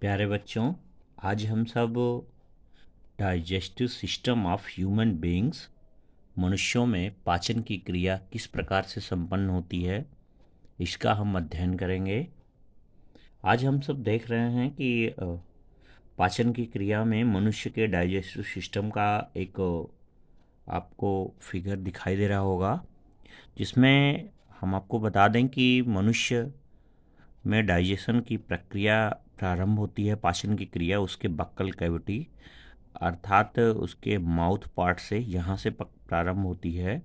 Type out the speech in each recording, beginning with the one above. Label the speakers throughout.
Speaker 1: प्यारे बच्चों, आज हम सब digestive system of human beings मनुष्यों में पाचन की क्रिया किस प्रकार से संपन्न होती है, इसका हम अध्ययन करेंगे। आज हम सब देख रहे हैं कि पाचन की क्रिया में मनुष्य के डाइजेस्टिव सिस्टम का एक आपको फिगर दिखाई दे रहा होगा, जिसमें हम आपको बता दें कि मनुष्य में डाइजेशन की प्रक्रिया प्रारंभ होती है। पाचन की क्रिया उसके बक्कल कैविटी अर्थात उसके माउथ पार्ट से यहाँ से प्रारंभ होती है।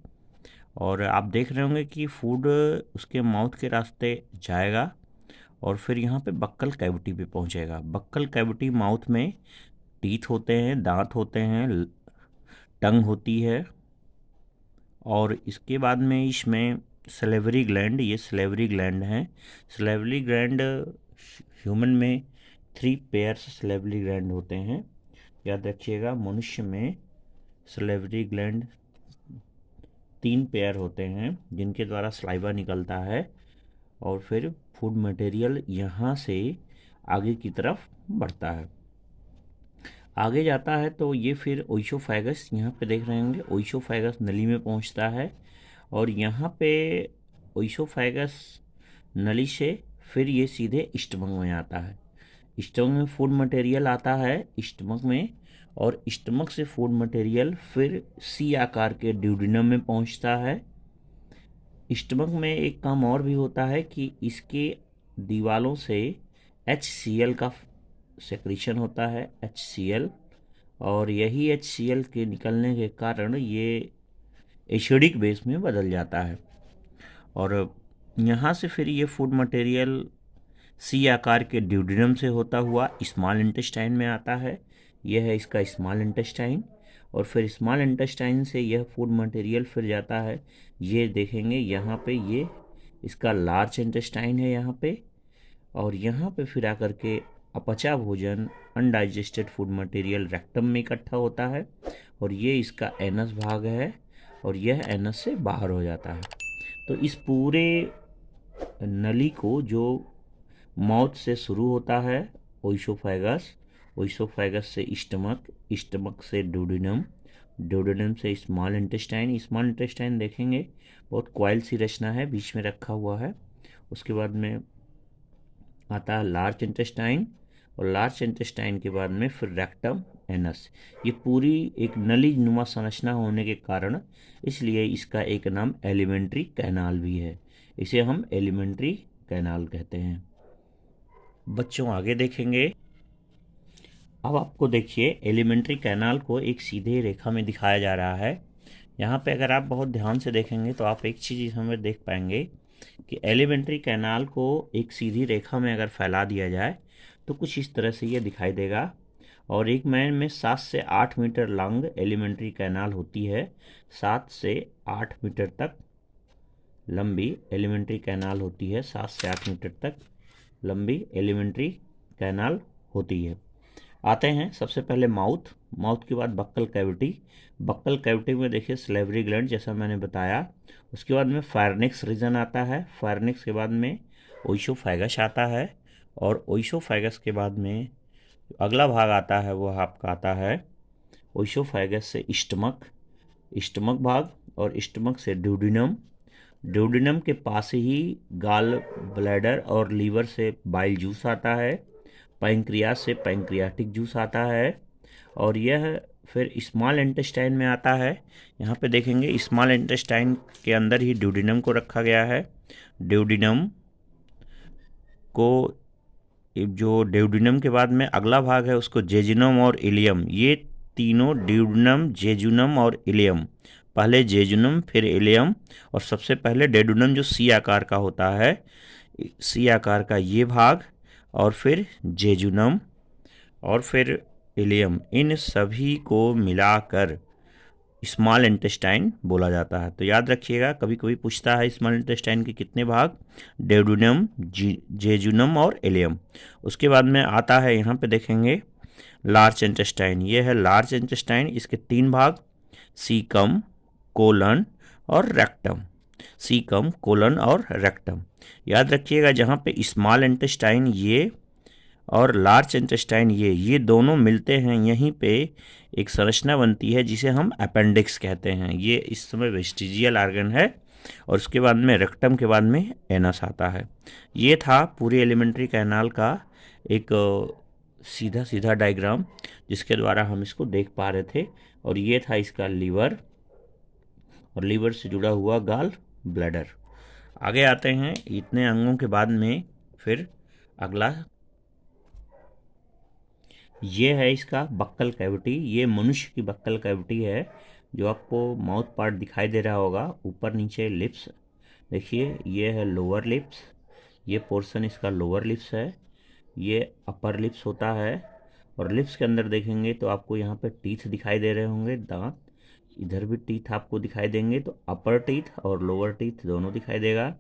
Speaker 1: और आप देख रहे होंगे कि फूड उसके माउथ के रास्ते जाएगा और फिर यहाँ पे बक्कल कैविटी पे पहुँचेगा। बक्कल कैविटी माउथ में टीथ होते हैं, दांत होते हैं, टंग होती है और इसके बाद में इसमें सलेवरी ग्लैंड, ये सलेवरी ग्लैंड हैं। सलेवरी ग्लैंड ह्यूमन में 3 पेयर्स सलेवरी ग्लैंड होते हैं। याद रखिएगा, मनुष्य में सलेवरी ग्लैंड 3 पेयर होते हैं जिनके द्वारा सलाइवा निकलता है और फिर फूड मटेरियल यहाँ से आगे की तरफ बढ़ता है। आगे जाता है तो ये फिर ओइसोफेगस, यहाँ पे देख रहे होंगे ओइसोफेगस नली में पहुँचता है और यहाँ पे ओइसोफेगस नली से फिर ये सीधे स्टमक में आता है। स्टमक में फूड मटेरियल आता है स्टमक में और स्टमक से फूड मटेरियल फिर सी आकार के ड्यूडेनम में पहुंचता है। स्टमक में एक काम और भी होता है कि इसके दीवालों से HCl का सेक्रीशन होता है, HCl, और यही HCl के निकलने के कारण ये एसिडिक बेस में बदल जाता है और यहाँ से फिर ये फूड मटेरियल सी आकार के ड्यूडेनम से होता हुआ स्मॉल इंटेस्टाइन में आता है। यह है इसका स्मॉल इंटेस्टाइन और फिर स्मॉल इंटेस्टाइन से यह फूड मटेरियल फिर जाता है, ये देखेंगे यहाँ पे, ये इसका लार्ज इंटेस्टाइन है यहाँ पे, और यहाँ पे फिर आकर के अपचा भोजन अनडाइजेस्टेड फूड मटेरियल रेक्टम में इकट्ठा होता है और ये इसका एनस भाग है और यह एनस से बाहर हो जाता है। तो इस पूरे नली को जो माउथ से शुरू होता है ओइसोफेगस, ओइसोफेगस से स्टमक, स्टमक से ड्यूडेनम, ड्यूडेनम से स्मॉल इंटेस्टाइन, स्मॉल इंटेस्टाइन देखेंगे बहुत क्वाइल सी रचना है, बीच में रखा हुआ है। उसके बाद में आता है लार्ज इंटेस्टाइन और लार्ज इंटेस्टाइन के बाद में फिर रेक्टम, एनस। ये पूरी एक नली नुमा संरचना होने के कारण इसलिए इसका एक नाम एलिमेंट्री कैनाल भी है। इसे हम एलिमेंट्री कैनाल कहते हैं। बच्चों आगे देखेंगे। अब आपको देखिए एलिमेंट्री कैनाल को एक सीधे रेखा में दिखाया जा रहा है। यहाँ पे अगर आप बहुत ध्यान से देखेंगे तो आप एक चीज़ हमें देख पाएंगे कि एलिमेंट्री कैनाल को एक सीधी रेखा में अगर फैला दिया जाए तो कुछ इस तरह से ये दिखाई देगा और एक मैन में 7 से 8 मीटर लॉन्ग एलिमेंट्री कैनाल होती है। 7 से 8 मीटर तक लंबी एलिमेंट्री कैनाल होती है, 7 से 8 मीटर तक लंबी एलिमेंट्री कैनाल होती है। आते हैं सबसे पहले माउथ, माउथ के बाद बक्कल कैविटी। बक्कल कैविटी में देखिए सलेवरी ग्लैंड जैसा मैंने बताया। उसके बाद में फायरनिक्स रीजन आता है, फायरनिक्स के बाद में ओइसोफेगस आता है और ओइसोफेगस के बाद में अगला भाग आता है वो आपका आता है ओइसोफेगस से स्टमक, स्टमक भाग और स्टमक से ड्यूडेनम, ड्यूडेनम के पास ही गाल ब्लैडर और लीवर से बाइल जूस आता है, पैंक्रियास से पैंक्रियाटिक जूस आता है और यह फिर स्मॉल इंटेस्टाइन में आता है। यहाँ पे देखेंगे स्मॉल इंटेस्टाइन के अंदर ही ड्यूडेनम को रखा गया है। ड्यूडेनम को, जो ड्यूडेनम के बाद में अगला भाग है उसको जेजुनम और इलियम, ये तीनों ड्यूडेनम, जेजुनम और इलियम, पहले जेजुनम फिर इलियम और सबसे पहले डेडुनम जो सी आकार का होता है, सी आकार का ये भाग और फिर जेजुनम और फिर इलियम, इन सभी को मिलाकर स्मॉल इंटेस्टाइन बोला जाता है। तो याद रखिएगा, कभी कभी पूछता है स्मॉल इंटेस्टाइन के कितने भाग, डेडुनम, जेजुनम और इलियम। उसके बाद में आता है यहाँ पे देखेंगे लार्ज इंटेस्टाइन, ये है लार्ज इंटेस्टाइन, इसके 3 भाग, सीकम, कोलन और रेक्टम, सीकम, कोलन और रेक्टम। याद रखिएगा जहाँ पे स्मॉल इंटेस्टाइन ये और लार्ज इंटेस्टाइन ये दोनों मिलते हैं, यहीं पे एक संरचना बनती है जिसे हम अपेंडिक्स कहते हैं। ये इस समय वेस्टिजियल ऑर्गन है, और उसके बाद में रेक्टम के बाद में एनस आता है। ये था पूरी एलिमेंट्री कैनाल का एक सीधा सीधा डायग्राम जिसके द्वारा हम इसको देख पा रहे थे। और ये था इसका लीवर, और लीवर से जुड़ा हुआ गाल ब्लैडर। आगे आते हैं, इतने अंगों के बाद में फिर अगला ये है इसका बक्कल कैविटी। ये मनुष्य की बक्कल कैविटी है, जो आपको माउथ पार्ट दिखाई दे रहा होगा, ऊपर नीचे लिप्स देखिए, ये है लोअर लिप्स, ये पोर्शन इसका लोअर लिप्स है, ये अपर लिप्स होता है। और लिप्स के अंदर देखेंगे तो आपको यहाँ पे टीथ दिखाई दे रहे होंगे, दांत, इधर भी टीथ आपको दिखाई देंगे, तो अपर टीथ और लोअर टीथ दोनों दिखाई देगा।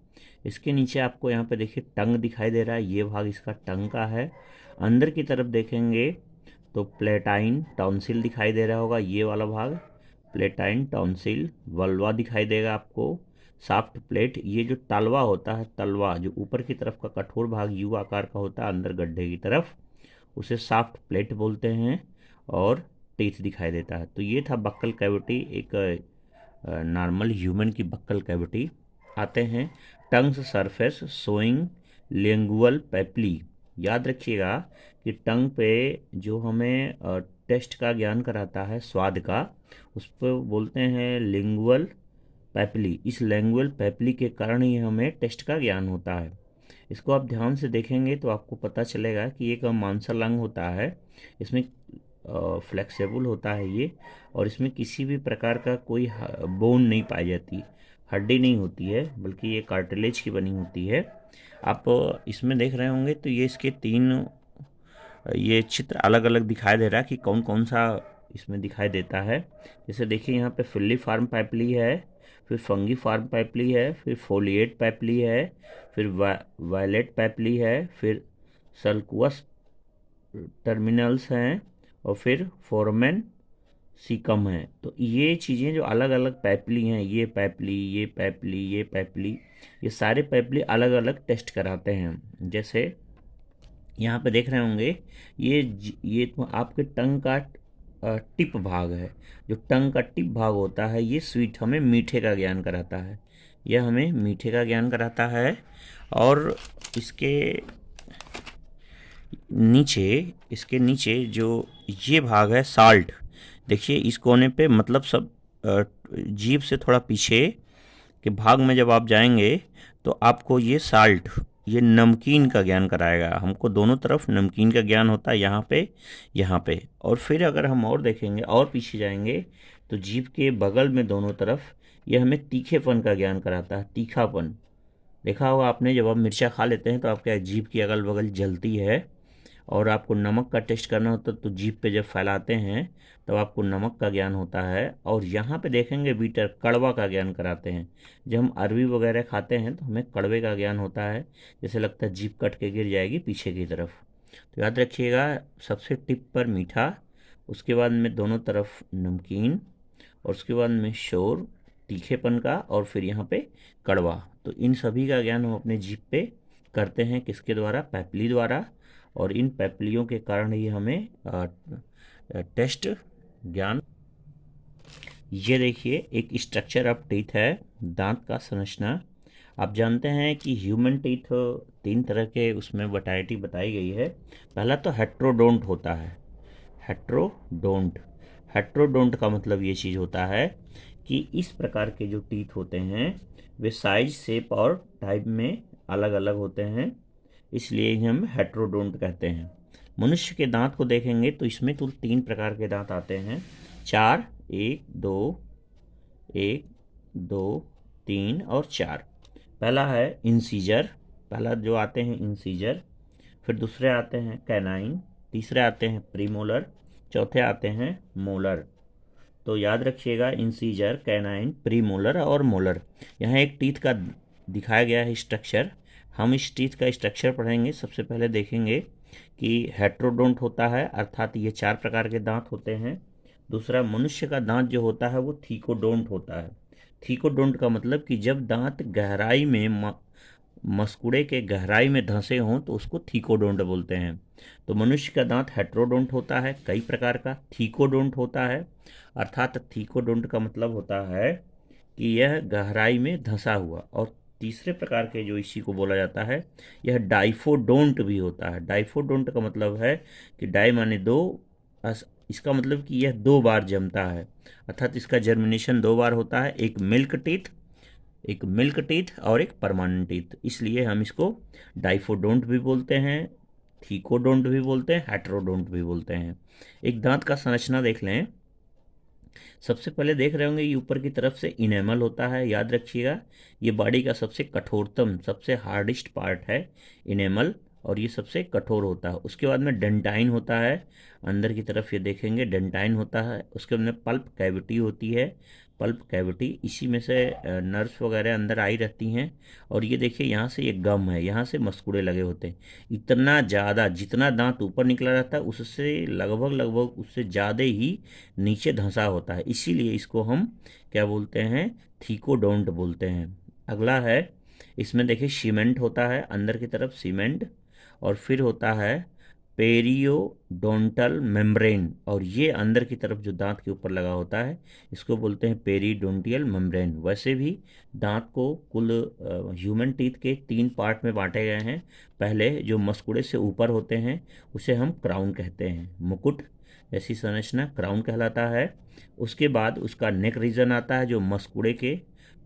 Speaker 1: इसके नीचे आपको यहाँ पे देखिए टंग दिखाई दे रहा है, ये भाग इसका टंग का है। अंदर की तरफ देखेंगे तो प्लेटाइन टॉन्सिल दिखाई दे रहा होगा, ये वाला भाग प्लेटाइन टॉन्सिल। वल्वा दिखाई देगा आपको, साफ्ट प्लेट, ये जो तलवा होता है, तलवा जो ऊपर की तरफ का कठोर भाग यू आकार का होता है अंदर गड्ढे की तरफ, उसे साफ्ट प्लेट बोलते हैं। और टीथ दिखाई देता है। तो ये था बक्कल कैविटी, एक नॉर्मल ह्यूमन की बक्कल कैविटी। आते हैं टंग्स सरफेस सोइंग लिंगुअल पेपली। याद रखिएगा कि टंग पे जो हमें टेस्ट का ज्ञान कराता है, स्वाद का, उस पर बोलते हैं लिंगुअल पेपली। इस लिंगुअल पेपली के कारण ही हमें टेस्ट का ज्ञान होता है। इसको आप ध्यान से देखेंगे तो आपको पता चलेगा कि एक मांसल अंग होता है, इसमें फ्लेक्सिबल होता है ये, और इसमें किसी भी प्रकार का कोई बोन नहीं पाई जाती, हड्डी नहीं होती है, बल्कि ये कार्टिलेज की बनी होती है। आप इसमें देख रहे होंगे तो ये इसके तीन ये चित्र अलग अलग दिखाई दे रहा है कि कौन कौन सा इसमें दिखाई देता है। जैसे देखिए यहाँ पे फिल्ली फार्म पैपली है, फिर फंगी फार्म पैपली है, फिर फोलिएट पैपली है, फिर वायलेट पैपली है, फिर सल्कुअस टर्मिनल्स हैं, और फिर फोरमेन सीकम है। तो ये चीज़ें जो अलग अलग पैपली हैं, ये पैपली, ये पैपली, ये पैपली, ये सारे पैपली अलग अलग टेस्ट कराते हैं। जैसे यहाँ पे देख रहे होंगे, ये तो आपके टंग का टिप भाग है। जो टंग का टिप भाग होता है, ये स्वीट हमें मीठे का ज्ञान कराता है, यह हमें मीठे का ज्ञान कराता है। और इसके नीचे जो ये भाग है साल्ट, देखिए इस कोने पे, मतलब सब जीभ से थोड़ा पीछे के भाग में जब आप जाएंगे तो आपको ये साल्ट, ये नमकीन का ज्ञान कराएगा। हमको दोनों तरफ नमकीन का ज्ञान होता है, यहाँ पे। और फिर अगर हम और देखेंगे और पीछे जाएंगे तो जीभ के बगल में दोनों तरफ ये हमें तीखेपन का ज्ञान कराता है, तीखापन। देखा होगा आपने, जब आप मिर्चा खा लेते हैं तो आपके जीभ की अगल बगल जलती है, और आपको नमक का टेस्ट करना होता है तो जीभ पे जब फैलाते हैं तब आपको नमक का ज्ञान होता है। और यहाँ पे देखेंगे बीटर कड़वा का ज्ञान कराते हैं। जब हम अरवी वगैरह खाते हैं तो हमें कड़वे का ज्ञान होता है, जैसे लगता है जीभ कट के गिर जाएगी पीछे की तरफ। तो याद रखिएगा, सबसे टिप पर मीठा, उसके बाद में दोनों तरफ नमकीन, और उसके बाद में शोर तीखेपन का, और फिर यहाँ पे कड़वा। तो इन सभी का ज्ञान हम अपने जीभ पे करते हैं, किसके द्वारा? पैपली द्वारा। और इन पैपलियों के कारण ही हमें टेस्ट ज्ञान। ये देखिए एक स्ट्रक्चर ऑफ टीथ है, दांत का संरचना। आप जानते हैं कि ह्यूमन टीथ 3 तरह के उसमें वैरायटी बताई गई है। पहला तो हेट्रोडोंट होता है, हेट्रोडोंट। हेट्रोडोंट का मतलब ये चीज़ होता है कि इस प्रकार के जो टीथ होते हैं वे साइज, शेप और टाइप में अलग अलग होते हैं, इसलिए हम हेट्रोडोंट कहते हैं। मनुष्य के दांत को देखेंगे तो इसमें कुल 3 प्रकार के दांत आते हैं, 4, 1, 2, 1, 2, 3 और 4। पहला है इंसीजर, पहला जो आते हैं इंसीजर, फिर दूसरे आते हैं कैनाइन, तीसरे आते हैं प्रीमोलर, चौथे आते हैं मोलर। तो याद रखिएगा, इंसीजर, कैनाइन, प्रीमोलर और मोलर। यहाँ एक टीथ का दिखाया गया है स्ट्रक्चर। हम इस टीथ का स्ट्रक्चर पढ़ेंगे। सबसे पहले देखेंगे कि हेट्रोडोंट होता है, अर्थात ये 4 प्रकार के दांत होते हैं। दूसरा, मनुष्य का दांत जो होता है वो थीकोडोंट होता है। थीकोडोंट का मतलब कि जब दांत गहराई में मस्कुड़े के गहराई में धंसे हों तो उसको थीकोडोंट बोलते हैं। तो मनुष्य का दांत हेट्रोडोंट होता है, कई प्रकार का। थीकोडोंट होता है, अर्थात थीकोडोंट का मतलब होता है कि यह गहराई में धंसा हुआ। और तीसरे प्रकार के जो इसी को बोला जाता है, यह डाइफोडोंट भी होता है। डाइफोडोंट का मतलब है कि डाई माने दो, इसका मतलब कि यह 2 बार जमता है, अर्थात इसका जर्मिनेशन 2 बार होता है, एक मिल्क टीथ और एक परमानेंट टीथ। इसलिए हम इसको डाइफोडोंट भी बोलते हैं, थीकोडोंट भी बोलते हैं, हेट्रोडोंट भी बोलते हैं। एक दांत का संरचना देख लें। सबसे पहले देख रहे होंगे ये ऊपर की तरफ से इनेमल होता है, याद रखिएगा ये बॉडी का सबसे कठोरतम, सबसे हार्डेस्ट पार्ट है इनेमल, और ये सबसे कठोर होता है। उसके बाद में डेंटाइन होता है, अंदर की तरफ ये देखेंगे डेंटाइन होता है। उसके बाद में पल्प कैविटी होती है, पल्प कैविटी, इसी में से नर्व्स वगैरह अंदर आई रहती हैं। और ये देखिए यहाँ से ये गम है, यहाँ से मस्कुड़े लगे होते हैं। इतना ज़्यादा, जितना दांत ऊपर निकला रहता है उससे लगभग उससे ज़्यादा ही नीचे धंसा होता है, इसीलिए इसको हम क्या बोलते हैं, थीकोडोंट बोलते हैं। अगला है, इसमें देखिए सीमेंट होता है, अंदर की तरफ सीमेंट, और फिर होता है पेरियोडोंटल मेम्ब्रेन, और ये अंदर की तरफ जो दांत के ऊपर लगा होता है इसको बोलते हैं पेरिडोंटियल मेम्ब्रेन। वैसे भी दांत को कुल ह्यूमन टीथ के 3 पार्ट में बांटे गए हैं। पहले जो मस्कुड़े से ऊपर होते हैं उसे हम क्राउन कहते हैं, मुकुट जैसी संरचना क्राउन कहलाता है। उसके बाद उसका नेक रीजन आता है जो मस्कुड़े के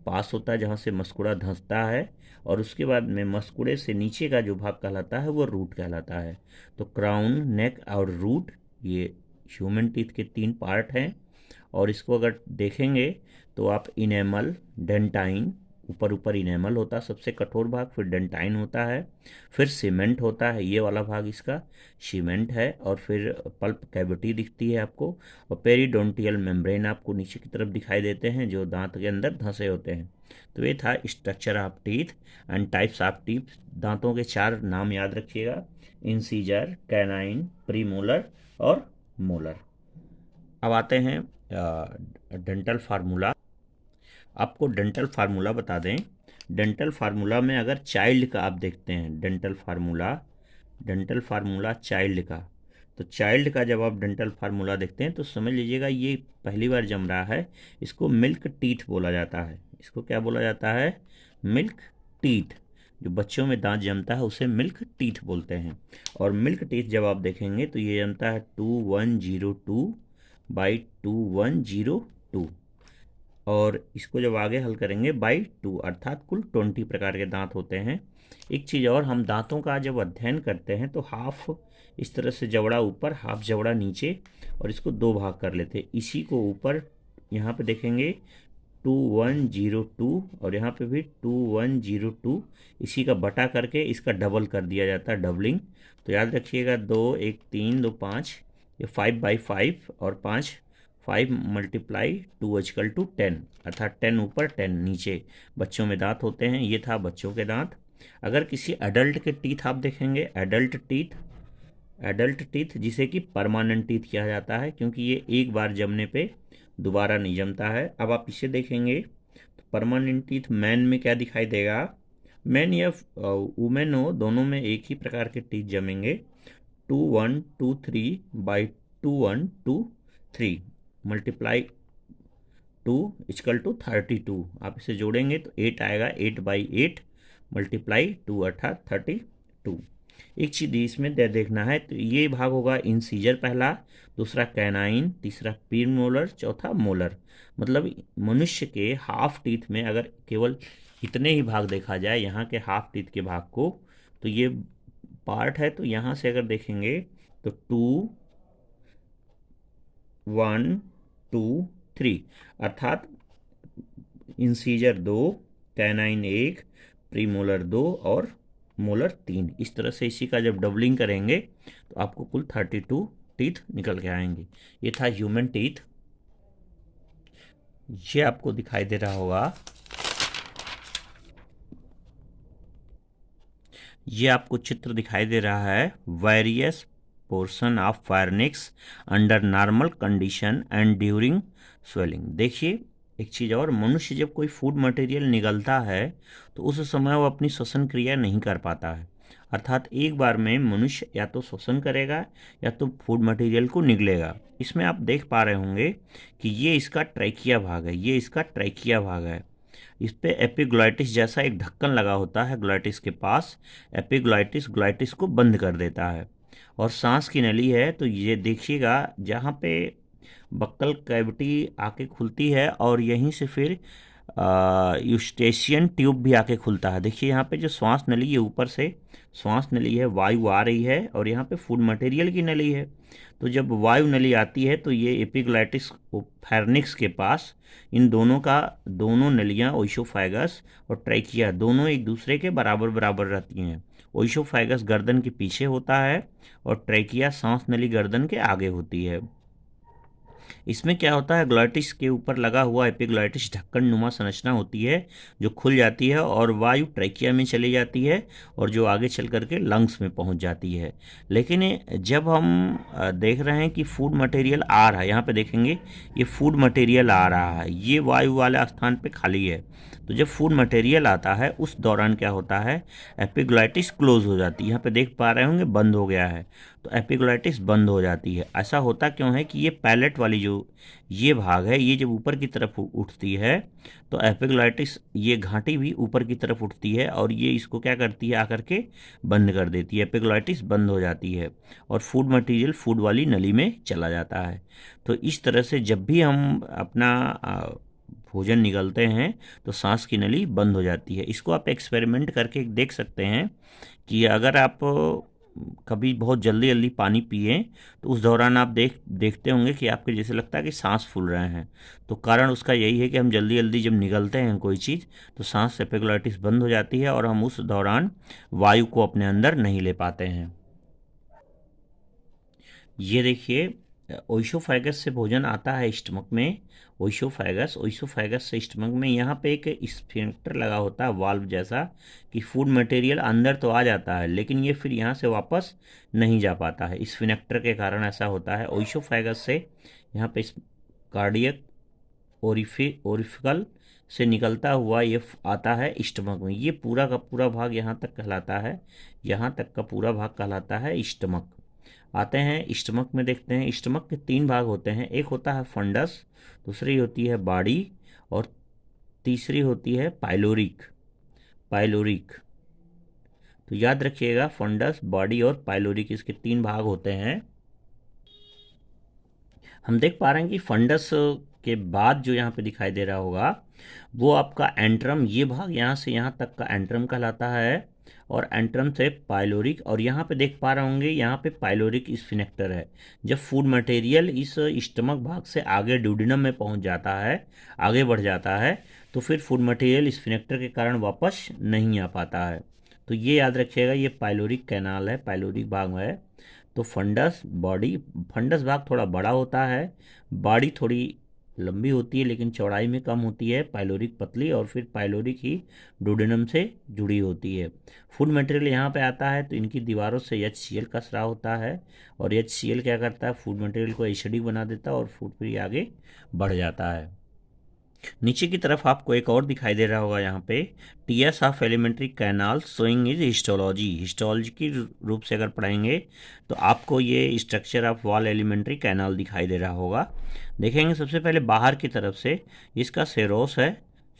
Speaker 1: पास होता है, जहाँ से मस्कुड़ा धंसता है। और उसके बाद में मस्कुड़े से नीचे का जो भाग कहलाता है वो रूट कहलाता है। तो क्राउन, नेक और रूट ये ह्यूमन टीथ के 3 पार्ट हैं। और इसको अगर देखेंगे तो आप इनेमल, डेंटाइन, ऊपर ऊपर इनेमल होता है सबसे कठोर भाग, फिर डेंटाइन होता है, फिर सीमेंट होता है, ये वाला भाग इसका सीमेंट है, और फिर पल्प कैविटी दिखती है आपको, और पेरिडोंटियल मेम्ब्रेन आपको नीचे की तरफ दिखाई देते हैं जो दांत के अंदर धंसे होते हैं। तो ये था structure of teeth and types of teeth. दांतों के 4 नाम याद रखिएगा, इंसीजर, कैनाइन, प्रीमोलर और मोलर। अब आते हैं डेंटल फार्मूला। आपको डेंटल फार्मूला बता दें। डेंटल फार्मूला में अगर चाइल्ड का आप देखते हैं, डेंटल फार्मूला चाइल्ड का, तो चाइल्ड का जब आप डेंटल फार्मूला देखते हैं तो समझ लीजिएगा ये पहली बार जम रहा है, इसको मिल्क टीथ बोला जाता है। इसको क्या बोला जाता है, मिल्क टीथ। जो बच्चों में दांत जमता है उसे मिल्क टीथ बोलते हैं। और मिल्क टीथ जब आप देखेंगे तो ये जमता है 2102/2102, और इसको जब आगे हल करेंगे बाई 2, अर्थात कुल 20 प्रकार के दांत होते हैं। एक चीज़ और, हम दांतों का जब अध्ययन करते हैं तो हाफ इस तरह से जबड़ा ऊपर, हाफ जबड़ा नीचे, और इसको 2 भाग कर लेते हैं। इसी को ऊपर यहाँ पे देखेंगे 2102, और यहाँ पे भी 2102, इसी का बटा करके इसका डबल कर दिया जाता है, डबलिंग। तो याद रखिएगा 2 1 3 2 5, ये 5/5 और 5 5 × 2 = 10, अर्थात 10 ऊपर 10 नीचे बच्चों में दांत होते हैं। ये था बच्चों के दांत। अगर किसी एडल्ट के टीथ आप देखेंगे, एडल्ट टीथ जिसे कि परमानेंट टीथ किया जाता है, क्योंकि ये एक बार जमने पे दोबारा नहीं जमता है। अब आप इसे देखेंगे तो परमानेंट टीथ मैन में क्या दिखाई देगा, मैन या वुमेन हो, दोनों में एक ही प्रकार के टीथ जमेंगे। 2123/2123 × 2 = 32। आप इसे जोड़ेंगे तो 8 आएगा, 8/8 × 2 अर्थात 32। एक चीज़ इसमें देखना है, तो ये भाग होगा इंसीजर पहला, दूसरा कैनाइन, तीसरा प्रीमोलर, चौथा मोलर। मतलब मनुष्य के हाफ टीथ में अगर केवल इतने ही भाग देखा जाए, यहाँ के हाफ टीथ के भाग को, तो ये पार्ट है। तो यहाँ से अगर देखेंगे तो 2 1 2 3, अर्थात इंसीजर 2, कैनाइन 1, प्रीमोलर 2 और मोलर 3। इस तरह से इसी का जब डबलिंग करेंगे तो आपको कुल 32 टीथ निकल के आएंगे। ये था ह्यूमन टीथ। ये आपको दिखाई दे रहा होगा, ये आपको चित्र दिखाई दे रहा है, various portion of pharynx under normal condition and during swelling. देखिए एक चीज़ और, मनुष्य जब कोई फूड मटेरियल निगलता है तो उस समय वो अपनी श्वसन क्रिया नहीं कर पाता है। अर्थात एक बार में मनुष्य या तो श्वसन करेगा या तो फूड मटेरियल को निगलेगा। इसमें आप देख पा रहे होंगे कि ये इसका ट्रैकिया भाग है, ये इसका ट्रैकिया भाग है। इस पे एपिग्लॉटिस जैसा एक ढक्कन लगा होता है ग्लॉटिस के पास। एपिग्लॉटिस ग्लॉटिस को बंद कर देता है। और सांस की नली है तो ये देखिएगा, जहाँ पे बक्कल कैविटी आके खुलती है और यहीं से फिर यूस्टेशियन ट्यूब भी आके खुलता है। देखिए यहाँ पे जो श्वास नली है, ऊपर से श्वास नली है, वायु आ रही है, और यहाँ पे फूड मटेरियल की नली है। तो जब वायु नली आती है तो ये एपिग्लॉटिस फेर्निक्स के पास इन दोनों नलियाँ ओइसोफेगस और ट्रैकिया दोनों एक दूसरे के बराबर बराबर रहती हैं। ओइसोफेगस गर्दन के पीछे होता है और ट्रैकिया सांस नली गर्दन के आगे होती है। इसमें क्या होता है, ग्लॉटिस के ऊपर लगा हुआ एपिग्लॉटिस ढक्कन नुमा संरचना होती है जो खुल जाती है और वायु ट्रैकिया में चली जाती है और जो आगे चल करके लंग्स में पहुंच जाती है। लेकिन जब हम देख रहे हैं कि फूड मटेरियल आ रहा है, यहाँ पे देखेंगे ये फूड मटेरियल आ रहा है, ये वायु वाले स्थान पे खाली है। तो जब फूड मटेरियल आता है उस दौरान क्या होता है, एपिग्लॉटिस क्लोज हो जाती है। यहाँ पे देख पा रहे होंगे बंद हो गया है, तो एपिग्लॉटिस बंद हो जाती है। ऐसा होता क्यों है कि ये पैलेट वाली जो ये भाग है, ये जब ऊपर की तरफ उठती है तो एपिग्लॉटिस ये घाटी भी ऊपर की तरफ उठती है और ये इसको क्या करती है, आकर के बंद कर देती है। एपिग्लॉटिस बंद हो जाती है और फूड मटेरियल फूड वाली नली में चला जाता है। तो इस तरह से जब भी हम अपना भोजन निगलते हैं तो सांस की नली बंद हो जाती है। इसको आप एक्सपेरिमेंट करके देख सकते हैं कि अगर आप कभी बहुत जल्दी जल्दी पानी पिए तो उस दौरान आप देखते होंगे कि आपके जैसे लगता है कि सांस फूल रहे हैं। तो कारण उसका यही है कि हम जल्दी जल्दी जब निगलते हैं कोई चीज़ तो सांस एपिग्लॉटिस बंद हो जाती है और हम उस दौरान वायु को अपने अंदर नहीं ले पाते हैं। ये देखिए, ओइसोफेगस से भोजन आता है स्टमक में। ओइसोफेगस से स्टमक में यहाँ पे एक स्फिंक्टर लगा होता है वाल्व जैसा, कि फूड मटेरियल अंदर तो आ जाता है लेकिन ये फिर यहाँ से वापस नहीं जा पाता है। स्फिंक्टर के कारण ऐसा होता है। ओइसोफेगस से यहाँ पे कार्डियक ओरिफिकल से निकलता हुआ ये आता है स्टमक में। ये पूरा का पूरा भाग यहाँ तक कहलाता है, यहाँ तक का पूरा भाग कहलाता है स्टमक। आते हैं स्टमक में, देखते हैं स्टमक के 3 भाग होते हैं। एक होता है फंडस, दूसरी होती है बॉडी और तीसरी होती है पाइलोरिक। तो याद रखिएगा, फंडस, बॉडी और पाइलोरिक, इसके 3 भाग होते हैं। हम देख पा रहे हैं कि फंडस के बाद जो यहाँ पे दिखाई दे रहा होगा वो आपका एंट्रम, ये भाग यहाँ से यहाँ तक का एंट्रम कहलाता है और एंट्रम से पाइलोरिक। और यहाँ पे देख पा रहे होंगे यहाँ पे पाइलोरिक स्फिंक्टर है। जब फूड मटेरियल इस स्टमक भाग से आगे ड्यूडेनम में पहुँच जाता है, आगे बढ़ जाता है, तो फिर फूड मटेरियल स्फिंक्टर के कारण वापस नहीं आ पाता है। तो ये याद रखिएगा, ये पाइलोरिक कैनाल है, पाइलोरिक भाग है। तो फंडस भाग थोड़ा बड़ा होता है, बॉडी थोड़ी लंबी होती है लेकिन चौड़ाई में कम होती है, पाइलोरिक पतली, और फिर पाइलोरिक ही डुडेनम से जुड़ी होती है। फूड मटेरियल यहाँ पे आता है तो इनकी दीवारों से HCl का स्राव होता है और HCl क्या करता है, फूड मटेरियल को एसिडिक बना देता है और फूड फिर आगे बढ़ जाता है। नीचे की तरफ आपको एक और दिखाई दे रहा होगा यहाँ पे, TS of alimentary canal showing is histology की रूप से अगर पढ़ेंगे तो आपको ये structure of wall alimentary canal दिखाई दे रहा होगा। देखेंगे सबसे पहले बाहर की तरफ से इसका सेरोस है,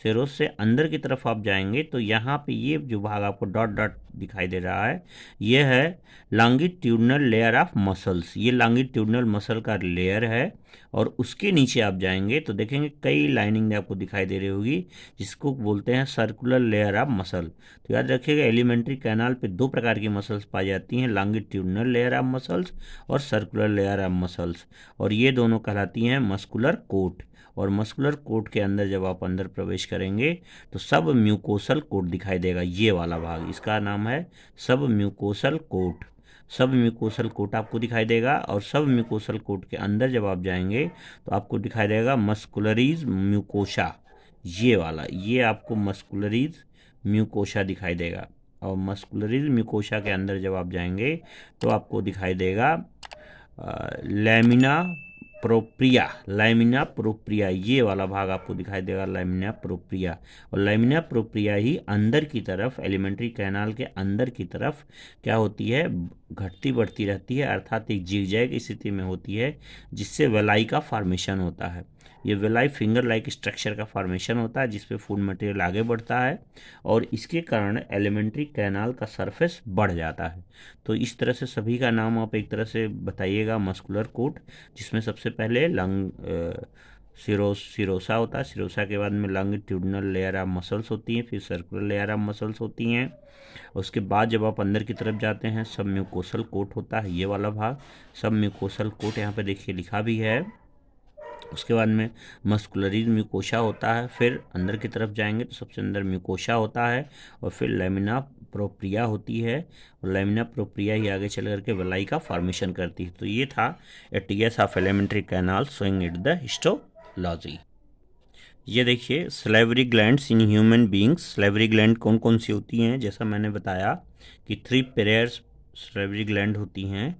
Speaker 1: सेरोस से अंदर की तरफ आप जाएंगे तो यहाँ पे ये जो भाग आपको डॉट डॉट दिखाई दे रहा है ये है लॉन्गिट्यूडनल लेयर ऑफ मसल्स। ये लॉन्गिट्यूडनल मसल का लेयर है और उसके नीचे आप जाएंगे तो देखेंगे कई लाइनिंग आपको दिखाई दे रही होगी जिसको बोलते हैं सर्कुलर लेयर ऑफ मसल। तो याद रखिएगा, एलिमेंट्री कैनाल पे 2 प्रकार की मसल्स पाई जाती हैं, लॉन्गिट्यूडनल लेयर ऑफ मसल्स और सर्कुलर लेयर ऑफ मसल्स, और ये दोनों कहलाती हैं मस्कुलर कोट। और मस्कुलर कोट के अंदर जब आप अंदर प्रवेश करेंगे तो सब म्यूकोसल कोट दिखाई देगा। ये वाला भाग इसका नाम है सब म्यूकोसल कोट। सब म्यूकोसल कोट आपको दिखाई देगा और सब म्यूकोसल कोट के अंदर जब आप जाएंगे तो आपको दिखाई देगा मस्कुलरीज म्यूकोशा। ये वाला, ये आपको मस्कुलरीज म्यूकोशा दिखाई देगा। और मस्कुलरीज म्यूकोशा के अंदर जब आप जाएंगे तो आपको दिखाई देगा लैमिना प्रोप्रिया, लैमिना प्रोप्रिया, ये वाला भाग आपको दिखाई देगा, लैमिना प्रोप्रिया। और लैमिना प्रोप्रिया ही अंदर की तरफ, एलिमेंट्री कैनाल के अंदर की तरफ क्या होती है, घटती बढ़ती रहती है, अर्थात एक जिगजैग स्थिति में होती है, जिससे वेलाई का फॉर्मेशन होता है। ये वेलाई फिंगर लाइक स्ट्रक्चर का फॉर्मेशन होता है जिसपे फूड मटेरियल आगे बढ़ता है, और इसके कारण एलिमेंट्री कैनाल का सरफेस बढ़ जाता है। तो इस तरह से सभी का नाम आप एक तरह से बताइएगा। मस्कुलर कोट, जिसमें सबसे पहले सिरोसा होता है, सिरोसा के बाद में लॉन्गिट्यूडिनल लेयर ऑफ मसल्स होती हैं, फिर सर्कुलर लेयर ऑफ मसल्स होती हैं। उसके बाद जब आप अंदर की तरफ जाते हैं सब म्यूकोसल कोट होता है, ये वाला भाग सब म्यूकोसल कोट, यहाँ पे देखिए लिखा भी है। उसके बाद में मस्कुलरी म्यूकोशा होता है, फिर अंदर की तरफ जाएंगे तो सबसे अंदर म्यूकोशा होता है, और फिर लैमिना प्रोप्रिया होती है, और लैमिना प्रोप्रिया ही आगे चल करके वेलाई का फॉर्मेशन करती है। तो ये था ATS of alimentary canal showing it the histology. ये देखिए salivary glands in human beings. Salivary gland कौन कौन सी होती हैं, जैसा मैंने बताया कि 3 पेयर्स सलेवरी ग्लैंड होती हैं,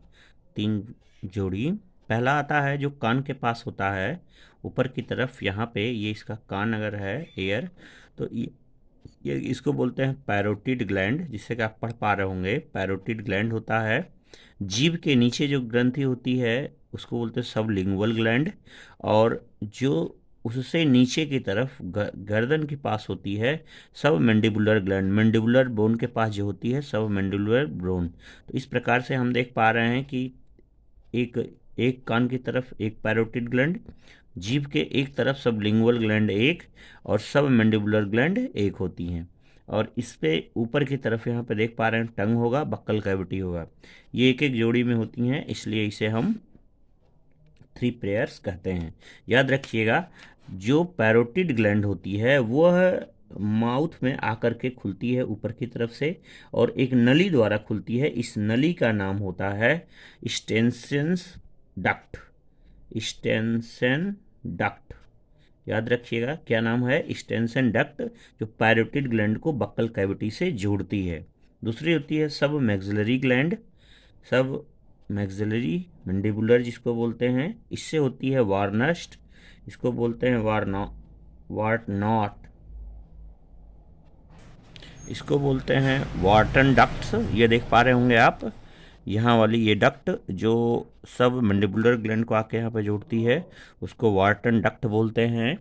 Speaker 1: 3 जोड़ी। पहला आता है जो कान के पास होता है ऊपर की तरफ, यहाँ पे ये इसका कान अगर है एयर, तो ये इसको बोलते हैं पैरोटिड ग्लैंड, जिससे कि आप पढ़ पा रहे होंगे, पैरोटिड ग्लैंड होता है। जीभ के नीचे जो ग्रंथि होती है उसको बोलते हैं सबलिंगुअल ग्लैंड, और जो उससे नीचे की तरफ गर्दन के पास होती है सब मैंडिबुलर ग्लैंड, मैंडिबुलर बोन के पास जो होती है सब मैंडिबुलर बोन। तो इस प्रकार से हम देख पा रहे हैं कि एक कान की तरफ एक पैरोटिड ग्लैंड, जीभ के एक तरफ सबलिंगुअल ग्लैंड एक, और सब मैंडिबुलर ग्लैंड एक होती हैं। और इस पे ऊपर की तरफ यहाँ पे देख पा रहे हैं टंग होगा, बक्कल कैविटी होगा, ये एक एक जोड़ी में होती हैं, इसलिए इसे हम 3 पेयर्स कहते हैं। याद रखिएगा, जो पैरोटिड ग्लैंड होती है वह माउथ में आकर के खुलती है ऊपर की तरफ से, और एक नली द्वारा खुलती है। इस नली का नाम होता है स्टेनसेंस डक्ट, स्टेनसेन डक्ट। याद रखिएगा क्या नाम है, स्टेनसेन डक्ट, जो पैरोटिड ग्लैंड को बक्कल कैविटी से जोड़ती है। दूसरी होती है सब मैक्सिलरी ग्लैंड, सब मैक्सिलरी मैंडिबुलर जिसको बोलते हैं, इससे होती है वार्नस्ट, इसको बोलते हैं वार्टनॉट, इसको बोलते हैं वार्टन डक्ट्स। ये देख पा रहे होंगे आप, यहाँ वाली ये डक्ट जो सब मैंडिबुलर ग्लैंड को आके यहाँ पे जोड़ती है उसको वार्टन डक्ट बोलते हैं।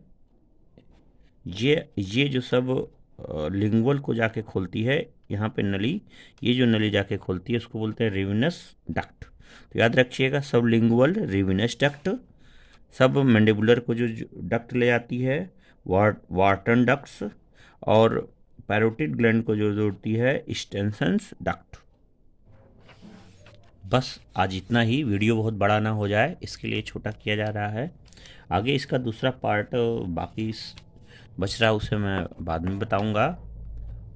Speaker 1: ये जो सब लिंगुअल को जाके खोलती है यहाँ पे नली, ये जो नली जाके खोलती है उसको बोलते हैं रिविनस डक्ट। तो याद रखिएगा, सब लिंगुअल रिविनस डक्ट, सब मैंडिबुलर को जो डक्ट ले जाती है वार्टन डक्ट्स, और पैरोटिड ग्लैंड को जो जोड़ती है स्टेनसेंस डक्ट। बस आज इतना ही, वीडियो बहुत बड़ा ना हो जाए इसके लिए छोटा किया जा रहा है। आगे इसका दूसरा पार्ट बाकी बच रहा, उसे मैं बाद में बताऊंगा।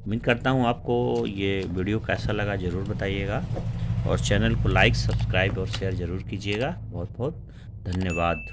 Speaker 1: उम्मीद करता हूं आपको ये वीडियो कैसा लगा ज़रूर बताइएगा, और चैनल को लाइक, सब्सक्राइब और शेयर ज़रूर कीजिएगा। बहुत बहुत धन्यवाद।